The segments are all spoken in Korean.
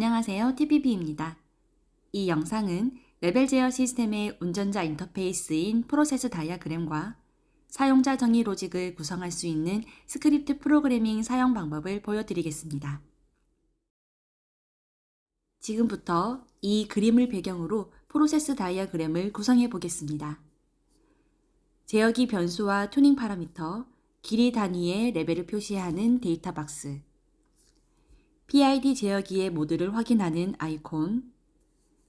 안녕하세요. TPB입니다. 이 영상은 레벨 제어 시스템의 운전자 인터페이스인 프로세스 다이어그램과 사용자 정의 로직을 구성할 수 있는 스크립트 프로그래밍 사용 방법을 보여드리겠습니다. 지금부터 이 그림을 배경으로 프로세스 다이어그램을 구성해 보겠습니다. 제어기 변수와 튜닝 파라미터, 길이 단위의 레벨을 표시하는 데이터 박스, PID 제어기의 모드를 확인하는 아이콘,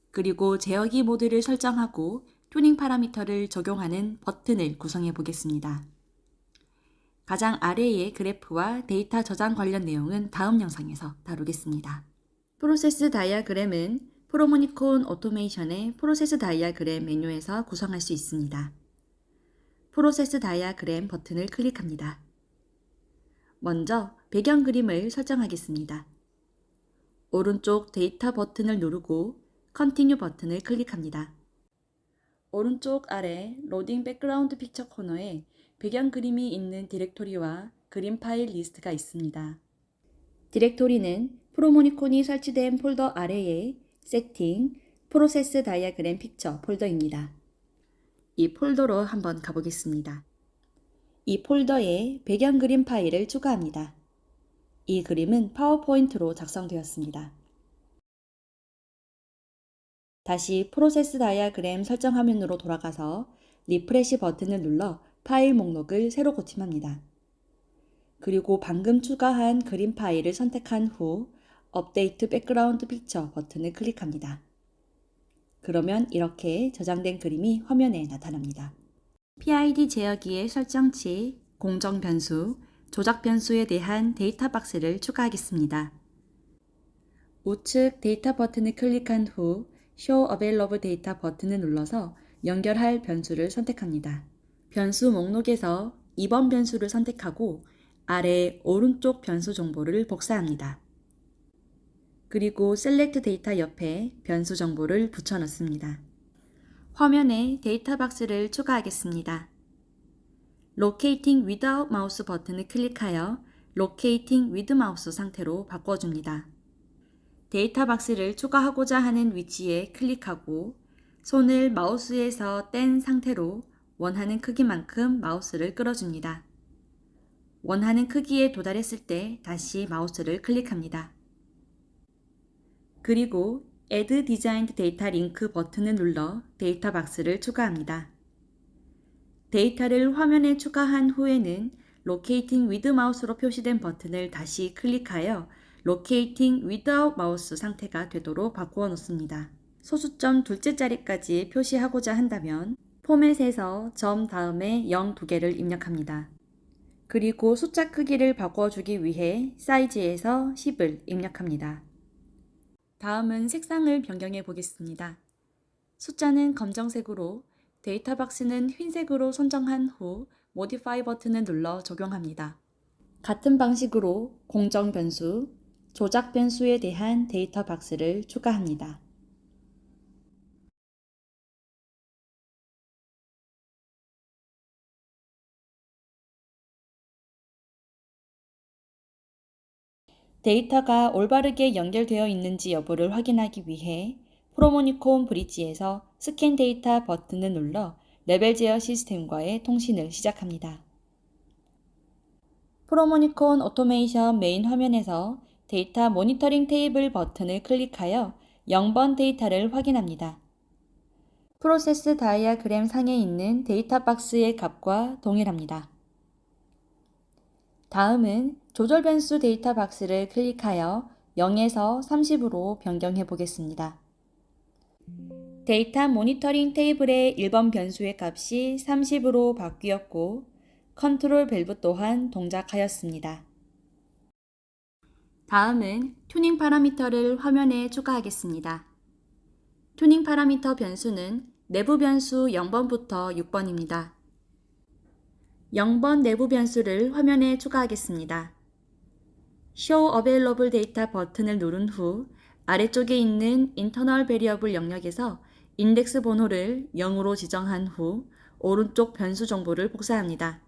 그리고 제어기 모드를 설정하고 튜닝 파라미터를 적용하는 버튼을 구성해 보겠습니다. 가장 아래의 그래프와 데이터 저장 관련 내용은 다음 영상에서 다루겠습니다. 프로세스 다이어그램은 프로모니콘 오토메이션의 프로세스 다이어그램 메뉴에서 구성할 수 있습니다. 프로세스 다이어그램 버튼을 클릭합니다. 먼저 배경 그림을 설정하겠습니다. 오른쪽 데이터 버튼을 누르고 Continue 버튼을 클릭합니다. 오른쪽 아래 로딩 백그라운드 픽처 코너에 배경 그림이 있는 디렉토리와 그림 파일 리스트가 있습니다. 디렉토리는 프로모니콘이 설치된 폴더 아래에 세팅, 프로세스 다이어그램 픽처 폴더입니다. 이 폴더로 한번 가보겠습니다. 이 폴더에 배경 그림 파일을 추가합니다. 이 그림은 파워포인트로 작성되었습니다. 다시 프로세스 다이어그램 설정 화면으로 돌아가서 리프레시 버튼을 눌러 파일 목록을 새로 고침합니다. 그리고 방금 추가한 그림 파일을 선택한 후 업데이트 백그라운드 픽처 버튼을 클릭합니다. 그러면 이렇게 저장된 그림이 화면에 나타납니다. PID 제어기의 설정치, 공정 변수, 조작 변수에 대한 데이터 박스를 추가하겠습니다. 우측 데이터 버튼을 클릭한 후 Show Available Data 버튼을 눌러서 연결할 변수를 선택합니다. 변수 목록에서 2번 변수를 선택하고 아래 오른쪽 변수 정보를 복사합니다. 그리고 Select Data 옆에 변수 정보를 붙여 넣습니다. 화면에 데이터 박스를 추가하겠습니다. Locating Without Mouse 버튼을 클릭하여 Locating with Mouse 상태로 바꿔줍니다. 데이터 박스를 추가하고자 하는 위치에 클릭하고 손을 마우스에서 뗀 상태로 원하는 크기만큼 마우스를 끌어줍니다. 원하는 크기에 도달했을 때 다시 마우스를 클릭합니다. 그리고 Add Designed Data Link 버튼을 눌러 데이터 박스를 추가합니다. 데이터를 화면에 추가한 후에는 Locating with Mouse로 표시된 버튼을 다시 클릭하여 Locating Without Mouse 상태가 되도록 바꾸어 놓습니다. 소수점 둘째 자리까지 표시하고자 한다면 포맷에서 점 다음에 0 2개를 입력합니다. 그리고 숫자 크기를 바꿔주기 위해 사이즈에서 10을 입력합니다. 다음은 색상을 변경해 보겠습니다. 숫자는 검정색으로, 데이터 박스는 흰색으로 선정한 후 Modify 버튼을 눌러 적용합니다. 같은 방식으로 공정 변수, 조작 변수에 대한 데이터 박스를 추가합니다. 데이터가 올바르게 연결되어 있는지 여부를 확인하기 위해 프로모니콘 브릿지에서 스캔 데이터 버튼을 눌러 레벨 제어 시스템과의 통신을 시작합니다. 프로모니콘 오토메이션 메인 화면에서 데이터 모니터링 테이블 버튼을 클릭하여 0번 데이터를 확인합니다. 프로세스 다이어그램 상에 있는 데이터 박스의 값과 동일합니다. 다음은 조절 변수 데이터 박스를 클릭하여 0에서 30으로 변경해 보겠습니다. 데이터 모니터링 테이블의 1번 변수의 값이 30으로 바뀌었고 컨트롤 밸브 또한 동작하였습니다. 다음은 튜닝 파라미터를 화면에 추가하겠습니다. 튜닝 파라미터 변수는 내부 변수 0번부터 6번입니다. 0번 내부 변수를 화면에 추가하겠습니다. Show Available Data 버튼을 누른 후 아래쪽에 있는 Internal Variable 영역에서 인덱스 번호를 0으로 지정한 후 오른쪽 변수 정보를 복사합니다.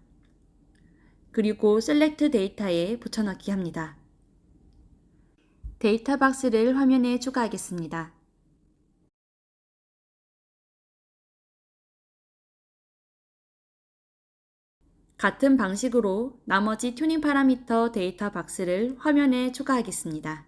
그리고 Select Data에 붙여넣기 합니다. 데이터 박스를 화면에 추가하겠습니다. 같은 방식으로 나머지 튜닝 파라미터 데이터 박스를 화면에 추가하겠습니다.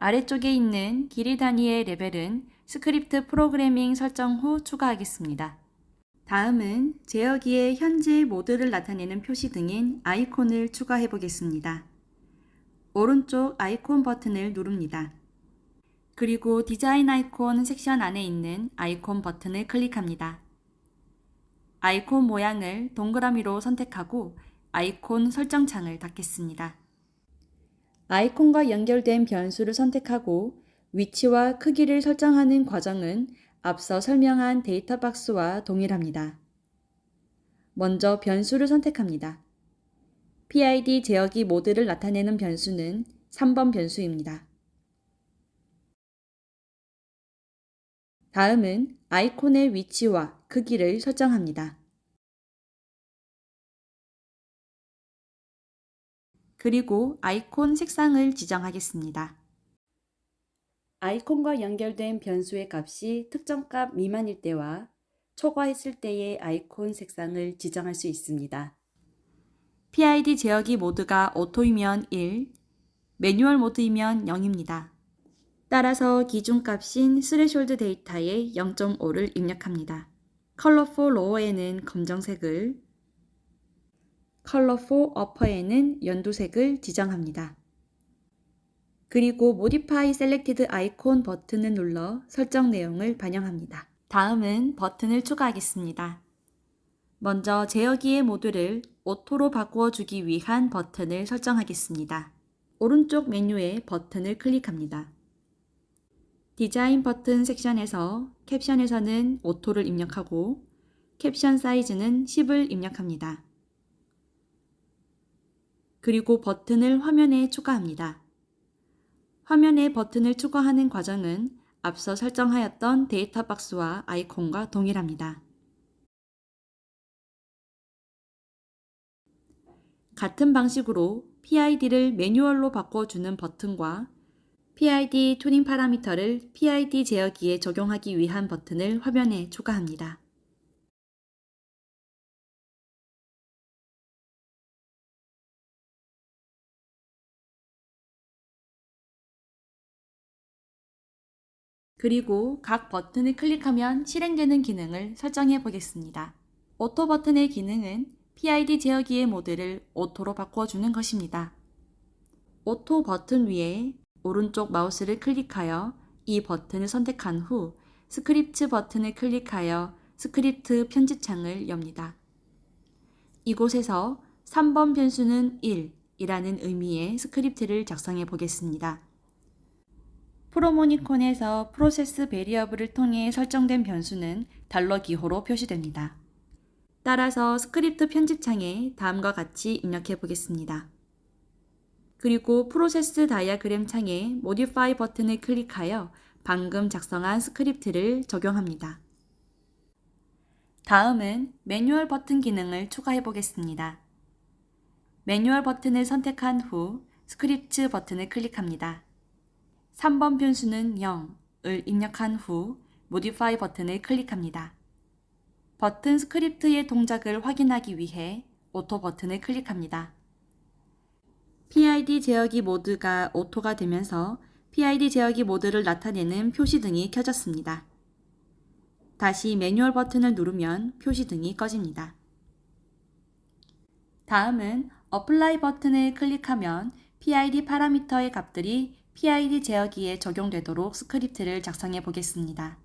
아래쪽에 있는 길이 단위의 레벨은 스크립트 프로그래밍 설정 후 추가하겠습니다. 다음은 제어기의 현재 모드를 나타내는 표시 등인 아이콘을 추가해 보겠습니다. 오른쪽 아이콘 버튼을 누릅니다. 그리고 디자인 아이콘 섹션 안에 있는 아이콘 버튼을 클릭합니다. 아이콘 모양을 동그라미로 선택하고 아이콘 설정 창을 닫겠습니다. 아이콘과 연결된 변수를 선택하고 위치와 크기를 설정하는 과정은 앞서 설명한 데이터 박스와 동일합니다. 먼저 변수를 선택합니다. PID 제어기 모드를 나타내는 변수는 3번 변수입니다. 다음은 아이콘의 위치와 크기를 설정합니다. 그리고 아이콘 색상을 지정하겠습니다. 아이콘과 연결된 변수의 값이 특정 값 미만일 때와 초과했을 때의 아이콘 색상을 지정할 수 있습니다. PID 제어기 모드가 오토이면 1, 매뉴얼 모드이면 0입니다. 따라서 기준값인 스레숄드 데이터에 0.5를 입력합니다. 컬러풀 로어에는 검정색을, 컬러풀 어퍼에는 연두색을 지정합니다. 그리고 Modify Selected Icon 버튼을 눌러 설정 내용을 반영합니다. 다음은 버튼을 추가하겠습니다. 먼저 제어기의 모드를 오토로 바꾸어 주기 위한 버튼을 설정하겠습니다. 오른쪽 메뉴에 버튼을 클릭합니다. 디자인 버튼 섹션에서 캡션에서는 오토를 입력하고 캡션 사이즈는 10을 입력합니다. 그리고 버튼을 화면에 추가합니다. 화면에 버튼을 추가하는 과정은 앞서 설정하였던 데이터 박스와 아이콘과 동일합니다. 같은 방식으로 PID를 매뉴얼로 바꿔주는 버튼과 PID 튜닝 파라미터를 PID 제어기에 적용하기 위한 버튼을 화면에 추가합니다. 그리고 각 버튼을 클릭하면 실행되는 기능을 설정해 보겠습니다. 오토 버튼의 기능은 PID 제어기의 모드를 오토로 바꿔주는 것입니다. 오토 버튼 위에 오른쪽 마우스를 클릭하여 이 버튼을 선택한 후 스크립트 버튼을 클릭하여 스크립트 편집창을 엽니다. 이곳에서 3번 변수는 1이라는 의미의 스크립트를 작성해 보겠습니다. 프로모니콘에서 프로세스 베리어블을 통해 설정된 변수는 달러 기호로 표시됩니다. 따라서 스크립트 편집창에 다음과 같이 입력해 보겠습니다. 그리고 프로세스 다이아그램 창에 Modify 버튼을 클릭하여 방금 작성한 스크립트를 적용합니다. 다음은 매뉴얼 버튼 기능을 추가해 보겠습니다. 매뉴얼 버튼을 선택한 후 스크립트 버튼을 클릭합니다. 3번 변수는 0을 입력한 후 Modify 버튼을 클릭합니다. 버튼 스크립트의 동작을 확인하기 위해 오토 버튼을 클릭합니다. PID 제어기 모드가 오토가 되면서 PID 제어기 모드를 나타내는 표시등이 켜졌습니다. 다시 매뉴얼 버튼을 누르면 표시등이 꺼집니다. 다음은 Apply 버튼을 클릭하면 PID 파라미터의 값들이 PID 제어기에 적용되도록 스크립트를 작성해 보겠습니다.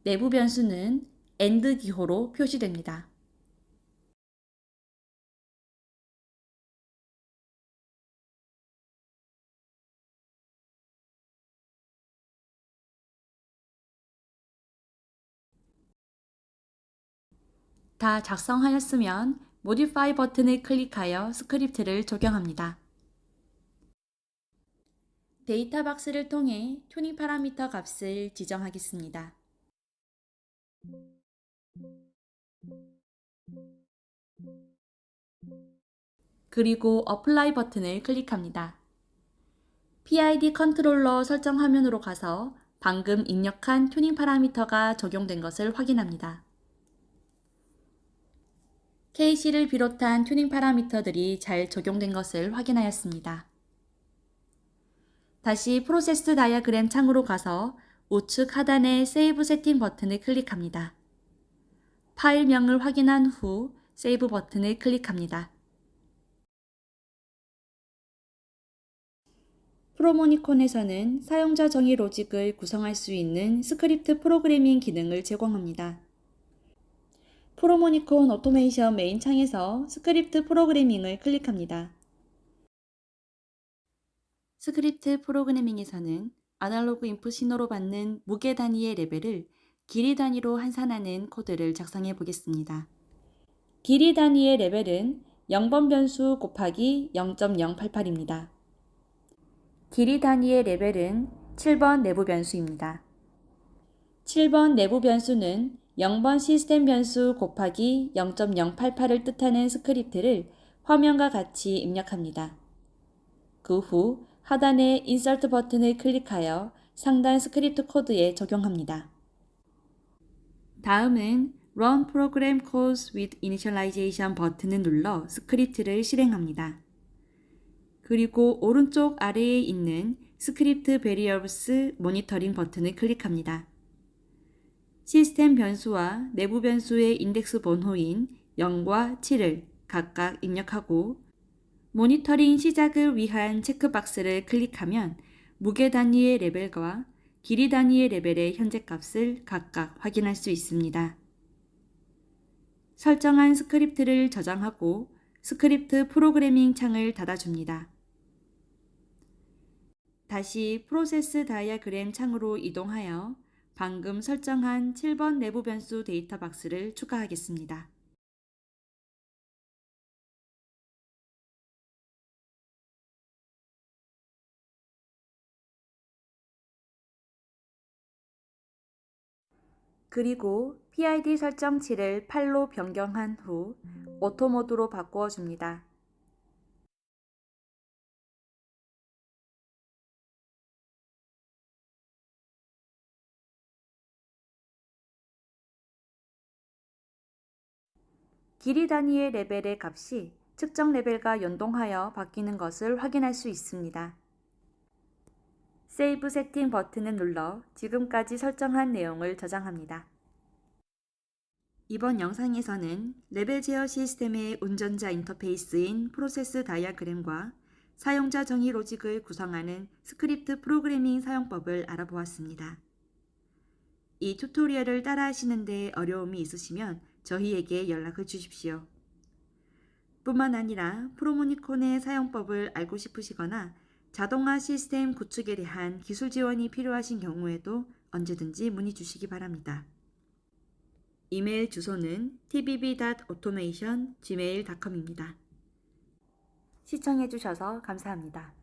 내부 변수는 AND 기호로 표시됩니다. 다 작성하였으면 Modify 버튼을 클릭하여 스크립트를 적용합니다. 데이터 박스를 통해 튜닝 파라미터 값을 지정하겠습니다. 그리고 Apply 버튼을 클릭합니다. PID 컨트롤러 설정 화면으로 가서 방금 입력한 튜닝 파라미터가 적용된 것을 확인합니다. KC를 비롯한 튜닝 파라미터들이 잘 적용된 것을 확인하였습니다. 다시 프로세스 다이어그램 창으로 가서 우측 하단의 세이브 세팅 버튼을 클릭합니다. 파일명을 확인한 후 세이브 버튼을 클릭합니다. 프로모니콘에서는 사용자 정의 로직을 구성할 수 있는 스크립트 프로그래밍 기능을 제공합니다. 프로모니콘 오토메이션 메인 창에서 스크립트 프로그래밍을 클릭합니다. 스크립트 프로그래밍에서는 아날로그 인풋 신호로 받는 무게 단위의 레벨을 길이 단위로 환산하는 코드를 작성해 보겠습니다. 길이 단위의 레벨은 0번 변수 곱하기 0.088입니다. 길이 단위의 레벨은 7번 내부 변수입니다. 7번 내부 변수는 0번 시스템 변수 곱하기 0.088을 뜻하는 스크립트를 화면과 같이 입력합니다. 그 후 하단의 인서트 버튼을 클릭하여 상단 스크립트 코드에 적용합니다. 다음은 Run Program Codes with Initialization 버튼을 눌러 스크립트를 실행합니다. 그리고 오른쪽 아래에 있는 스크립트 Variables 모니터링 버튼을 클릭합니다. 시스템 변수와 내부 변수의 인덱스 번호인 0과 7을 각각 입력하고 모니터링 시작을 위한 체크박스를 클릭하면 무게 단위의 레벨과 길이 단위의 레벨의 현재 값을 각각 확인할 수 있습니다. 설정한 스크립트를 저장하고 스크립트 프로그래밍 창을 닫아줍니다. 다시 프로세스 다이어그램 창으로 이동하여 방금 설정한 7번 내부 변수 데이터 박스를 추가하겠습니다. 그리고 PID 설정치를 8로 변경한 후 오토 모드로 바꾸어 줍니다. 길이 단위의 레벨의 값이 측정 레벨과 연동하여 바뀌는 것을 확인할 수 있습니다. 세이브 세팅 버튼을 눌러 지금까지 설정한 내용을 저장합니다. 이번 영상에서는 레벨 제어 시스템의 운전자 인터페이스인 프로세스 다이어그램과 사용자 정의 로직을 구성하는 스크립트 프로그래밍 사용법을 알아보았습니다. 이 튜토리얼을 따라 하시는 데 어려움이 있으시면 저희에게 연락을 주십시오. 뿐만 아니라 프로모니콘의 사용법을 알고 싶으시거나 자동화 시스템 구축에 대한 기술 지원이 필요하신 경우에도 언제든지 문의 주시기 바랍니다. 이메일 주소는 tbb.automation@gmail.com입니다. 시청해 주셔서 감사합니다.